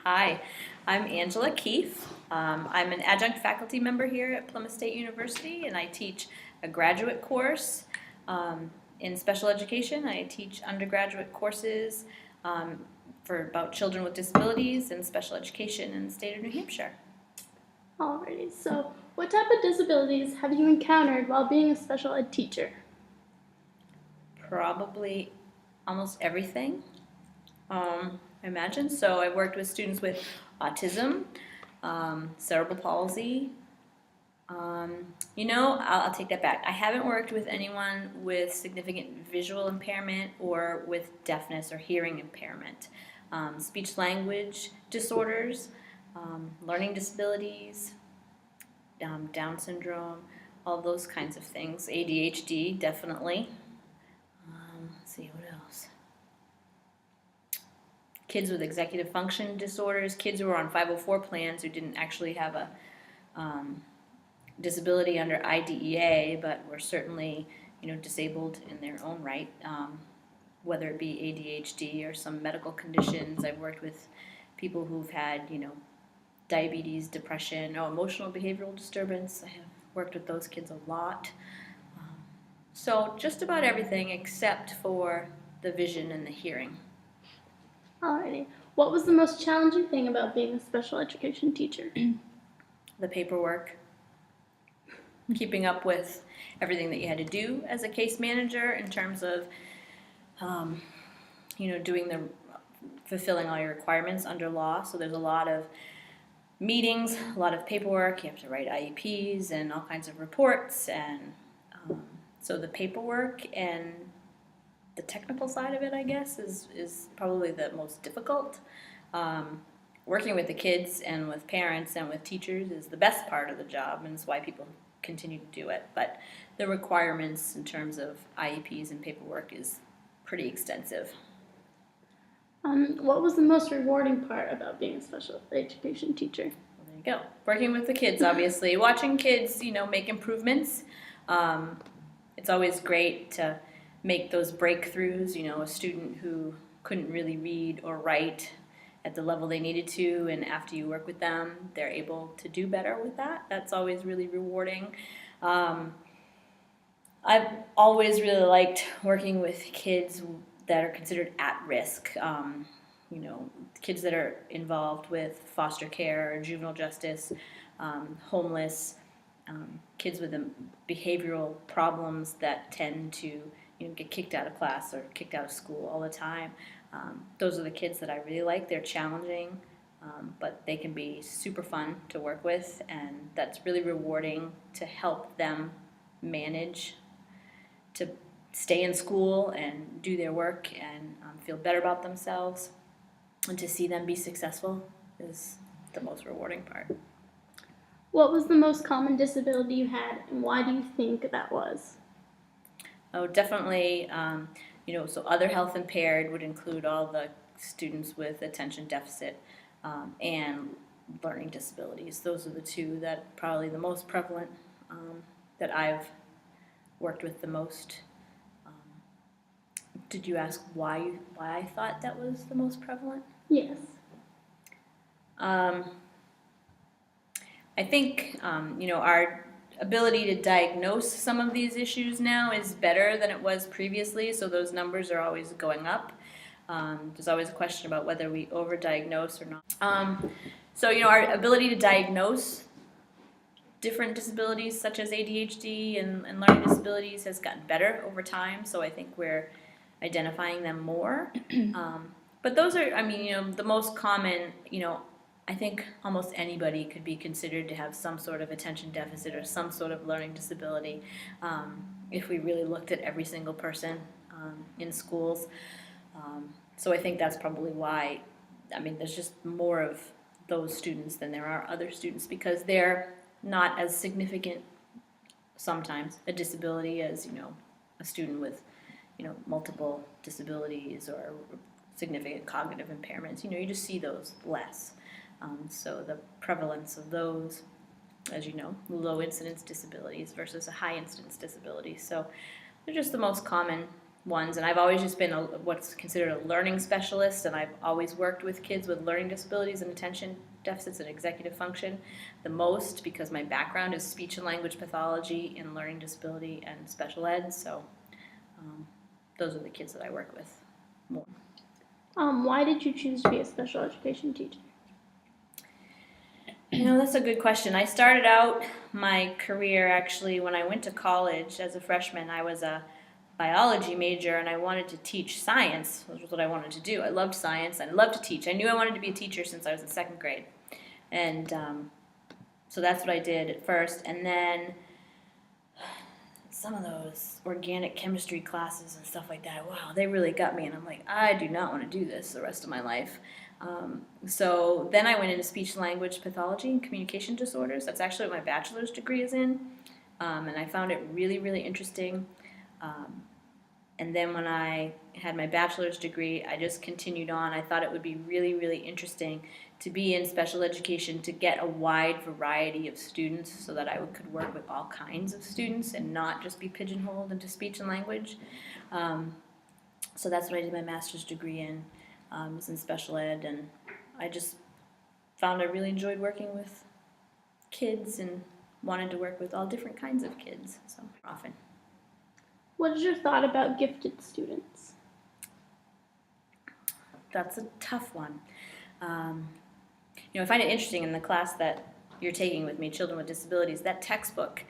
Hi, I'm Angela Keef. I'm an adjunct faculty member here at Plymouth State University, and I teach a graduate course in special education. I teach undergraduate courses for about children with disabilities and special education in the state of New Hampshire. Alrighty, so what type of disabilities have you encountered while being a special ed teacher? Probably almost everything, I imagine. So I worked with students with autism, cerebral palsy. I'll take that back. I haven't worked with anyone with significant visual impairment or with deafness or hearing impairment. Speech language disorders, learning disabilities, Down syndrome, all those kinds of things. ADHD, definitely. Let's see, what else? Kids with executive function disorders, kids who are on 504 plans who didn't actually have a disability under IDEA, but were certainly, disabled in their own right, whether it be ADHD or some medical conditions. I've worked with people who've had, diabetes, depression, emotional behavioral disturbance. I have worked with those kids a lot. So just about everything except for the vision and the hearing. Alrighty, what was the most challenging thing about being a special education teacher? The paperwork, keeping up with everything that you had to do as a case manager in terms of, fulfilling all your requirements under law. So there's a lot of meetings, a lot of paperwork. You have to write IEPs and all kinds of reports, and so the paperwork and the technical side of it, I guess, is probably the most difficult. Working with the kids and with parents and with teachers is the best part of the job, and it's why people continue to do it. But the requirements in terms of IEPs and paperwork is pretty extensive. What was the most rewarding part about being a special education teacher? Well, there you go. Working with the kids, obviously. Watching kids, make improvements. It's always great to make those breakthroughs. A student who couldn't really read or write at the level they needed to, and after you work with them, they're able to do better with that. That's always really rewarding. I've always really liked working with kids that are considered at risk. Kids that are involved with foster care or juvenile justice, homeless, kids with behavioral problems that tend to get kicked out of class or kicked out of school all the time. Those are the kids that I really like. They're challenging, but they can be super fun to work with, and that's really rewarding to help them manage to stay in school and do their work and feel better about themselves, and to see them be successful is the most rewarding part. What was the most common disability you had, and why do you think that was? Oh, definitely. So other health impaired would include all the students with attention deficit and learning disabilities. Those are the two that probably the most prevalent that I've worked with the most. Did you ask why I thought that was the most prevalent? Yes. I think our ability to diagnose some of these issues now is better than it was previously, so those numbers are always going up. There's always a question about whether we overdiagnose or not. Our ability to diagnose different disabilities such as ADHD and learning disabilities has gotten better over time, so I think we're identifying them more. But those are, the most common, I think almost anybody could be considered to have some sort of attention deficit or some sort of learning disability if we really looked at every single person in schools. So I think that's probably why, there's just more of those students than there are other students, because they're not as significant sometimes a disability as, a student with, multiple disabilities or significant cognitive impairments. You just see those less. So the prevalence of those, as you know, low incidence disabilities versus a high incidence disability. So they're just the most common ones, and I've always just been what's considered a learning specialist, and I've always worked with kids with learning disabilities and attention deficits and executive function the most, because my background is speech and language pathology and learning disability and special ed, so those are the kids that I work with more. Why did you choose to be a special education teacher? That's a good question. I started out my career actually when I went to college as a freshman. I was a biology major and I wanted to teach science, which was what I wanted to do. I loved science and I loved to teach. I knew I wanted to be a teacher since I was in second grade. And so that's what I did at first. And then some of those organic chemistry classes and stuff like that, wow, they really got me. And I'm like, I do not want to do this the rest of my life. So then I went into speech language pathology and communication disorders. That's actually what my bachelor's degree is in. And I found it really, really interesting. And then when I had my bachelor's degree, I just continued on. I thought it would be really, really interesting to be in special education, to get a wide variety of students so that I could work with all kinds of students and not just be pigeonholed into speech and language. So that's what I did my master's degree in. Was in special ed, and I just found I really enjoyed working with kids and wanted to work with all different kinds of kids so often. What is your thought about gifted students? That's a tough one. I find it interesting in the class that you're taking with me, Children with Disabilities, that textbook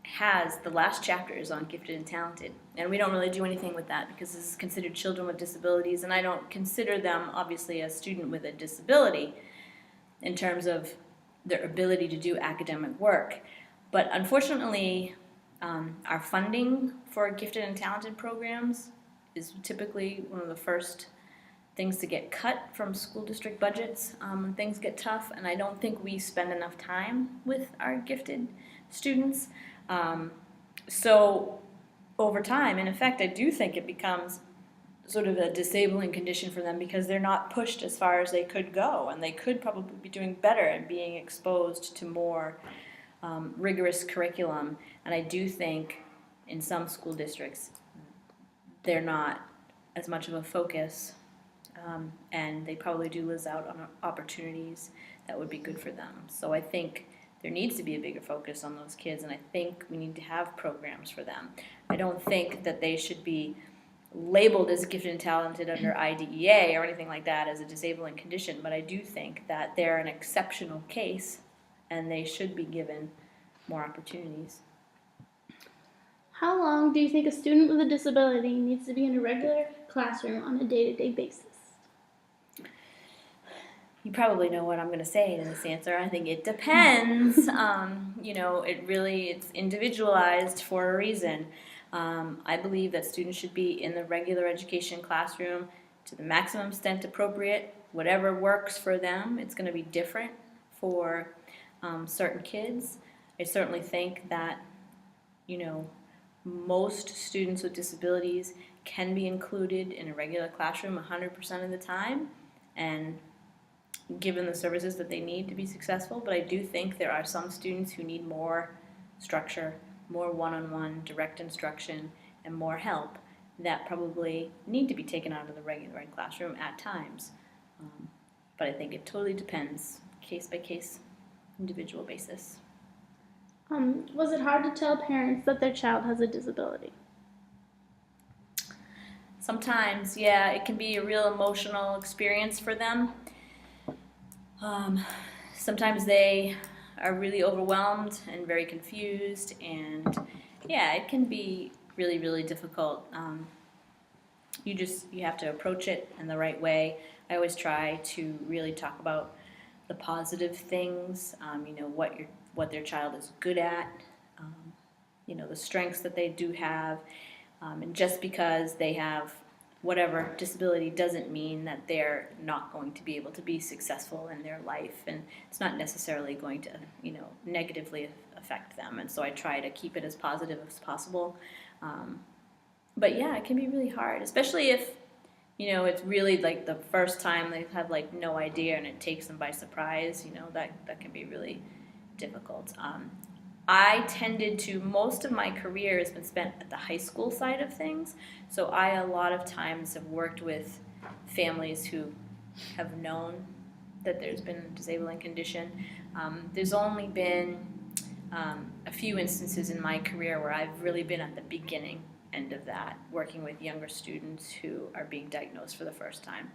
has the last chapter is on gifted and talented, and we don't really do anything with that because this is considered children with disabilities, and I don't consider them obviously a student with a disability in terms of their ability to do academic work. But unfortunately, our funding for gifted and talented programs is typically one of the first things to get cut from school district budgets when things get tough, and I don't think we spend enough time with our gifted students. So over time, in effect, I do think it becomes sort of a disabling condition for them because they're not pushed as far as they could go, and they could probably be doing better and being exposed to more rigorous curriculum. And I do think in some school districts they're not as much of a focus, and they probably do lose out on opportunities that would be good for them. So I think there needs to be a bigger focus on those kids, and I think we need to have programs for them. I don't think that they should be labeled as gifted and talented under IDEA or anything like that as a disabling condition, but I do think that they're an exceptional case and they should be given more opportunities. How long do you think a student with a disability needs to be in a regular classroom on a day-to-day basis? You probably know what I'm going to say in this answer. I think it depends. It's individualized for a reason. I believe that students should be in the regular education classroom to the maximum extent appropriate, whatever works for them. It's going to be different for certain kids. I certainly think that, most students with disabilities can be included in a regular classroom 100% of the time and given the services that they need to be successful, but I do think there are some students who need more structure, more one-on-one direct instruction, and more help that probably need to be taken out of the regular ed classroom at times. But I think it totally depends, case-by-case, individual basis. Was it hard to tell parents that their child has a disability? Sometimes, yeah, it can be a real emotional experience for them. Sometimes they are really overwhelmed and very confused, and yeah, it can be really, really difficult. You have to approach it in the right way. I always try to really talk about the positive things, what their child is good at, the strengths that they do have, and just because they have whatever disability doesn't mean that they're not going to be able to be successful in their life, and it's not necessarily going to, negatively affect them. And so I try to keep it as positive as possible. But yeah, it can be really hard, especially if, it's really like the first time they have like no idea and it takes them by surprise. That can be really difficult. I tended to, most of my career has been spent at the high school side of things, so I a lot of times have worked with families who have known that there's been a disabling condition. There's only been a few instances in my career where I've really been at the beginning end of that, working with younger students who are being diagnosed for the first time.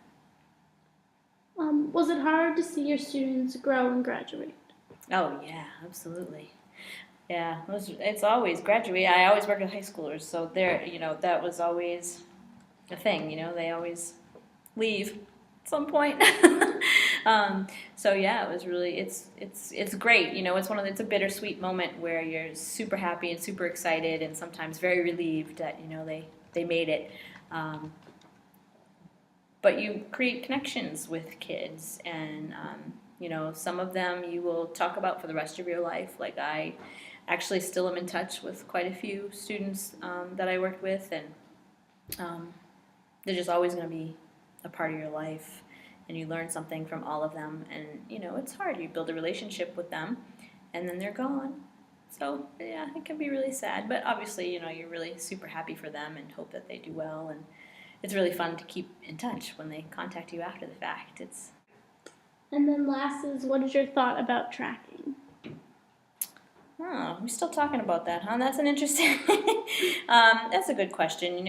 Was it hard to see your students grow and graduate? Oh yeah, absolutely. Yeah, it's always graduate. I always work with high schoolers, so that was always a thing. They always leave at some point. So yeah, it was really it's great. It's a bittersweet moment where you're super happy and super excited, and sometimes very relieved that they made it. But you create connections with kids, and some of them you will talk about for the rest of your life. Like I actually still am in touch with quite a few students that I worked with, and they're just always going to be a part of your life, and you learn something from all of them. And it's hard. You build a relationship with them, and then they're gone. So yeah, it can be really sad, but obviously you're really super happy for them and hope that they do well. And it's really fun to keep in touch when they contact you after the fact. And then last is, what is your thought about tracking? Oh, we're still talking about that, huh? That's an interesting. That's a good question.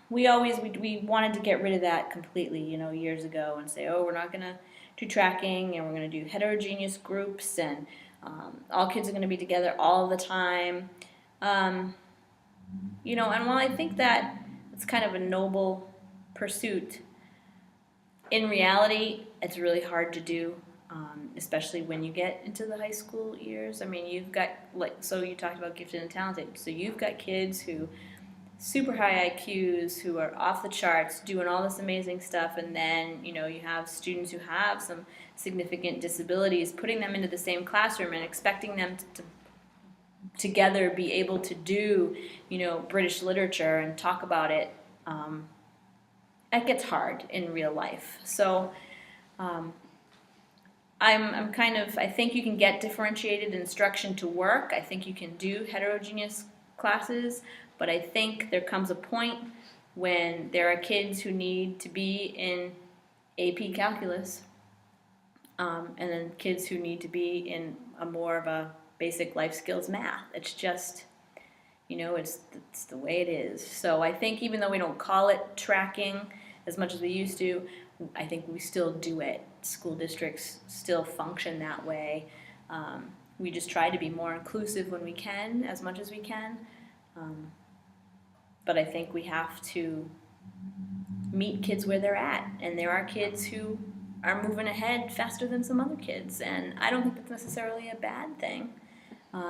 We wanted to get rid of that completely, years ago, and say, oh, we're not gonna do tracking, and we're gonna do heterogeneous groups, and all kids are gonna be together all the time. And while I think that it's kind of a noble pursuit, in reality, it's really hard to do. Especially when you get into the high school years. I mean, you've got, so you talked about gifted and talented. So you've got kids who, super high IQs, who are off the charts, doing all this amazing stuff, and then, you have students who have some significant disabilities, putting them into the same classroom and expecting them to together be able to do, British literature and talk about it. That gets hard in real life. So, I'm kind of, I think you can get differentiated instruction to work. I think you can do heterogeneous classes, but I think there comes a point when there are kids who need to be in AP calculus, and then kids who need to be in a more of a basic life skills math. It's just, it's the way it is. So I think even though we don't call it tracking as much as we used to, I think we still do it. School districts still function that way. We just try to be more inclusive when we can, as much as we can. But I think we have to meet kids where they're at. And there are kids who are moving ahead faster than some other kids. And I don't think that's necessarily a bad thing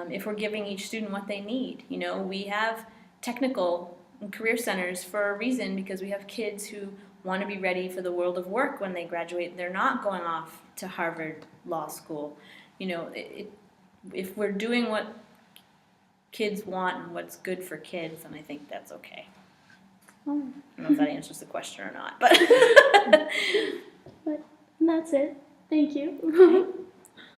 if we're giving each student what they need. We have technical and career centers for a reason, because we have kids who want to be ready for the world of work when they graduate. They're not going off to Harvard Law School. If we're doing what kids want and what's good for kids, then I think that's okay. I don't know if that answers the question or not, but But that's it. Thank you.